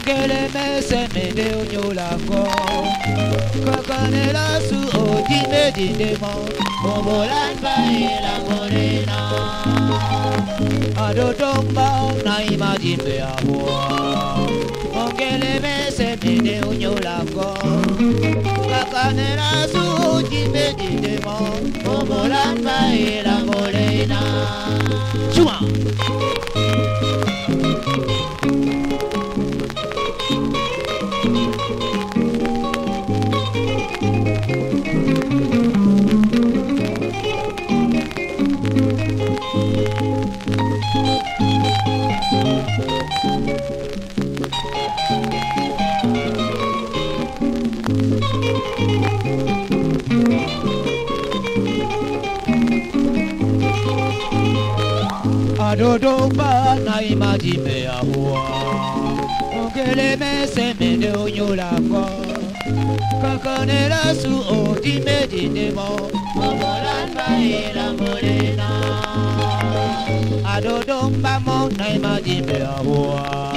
Ongele mese mede onyolango Kakanela su ojime didemo Obolanda ila morena Adodomba na imajimbe ahua Ongele mese mede onyolango Kakanela su ojime didemo Obolanda ila morena Chuma Adodomba na imajimbe ahua Ongele mese mende onyolango Kakanela su ojime didemo Obolanda ila morena Adodomba mo na imajimbe ahua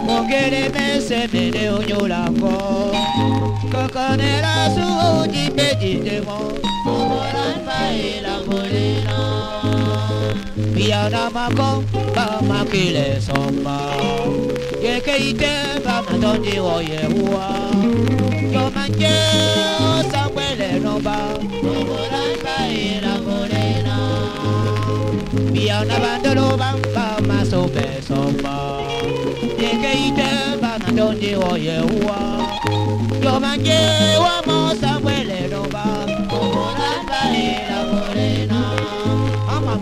Ongele mese mende onyolango Kakanela su ojime didemo Obolanda ila morena Biana mako ba makile soma Yeke ite ba matonji o yehua Yo manje o sambwele nomba Obolanda ila morena Biana bandolo bamba masope soma Yeke ite ba matonji o yehua Yo manje o mo sambwele nomba Obolanda ila morena Mama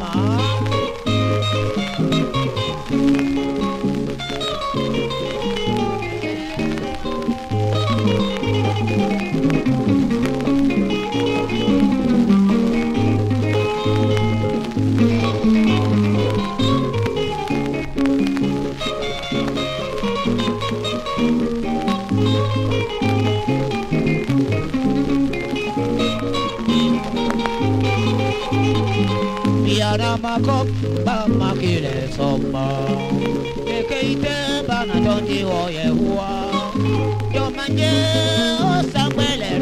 Makop ba makile soma Yeke ite ba na tonji o yehua Yo manje o sambwele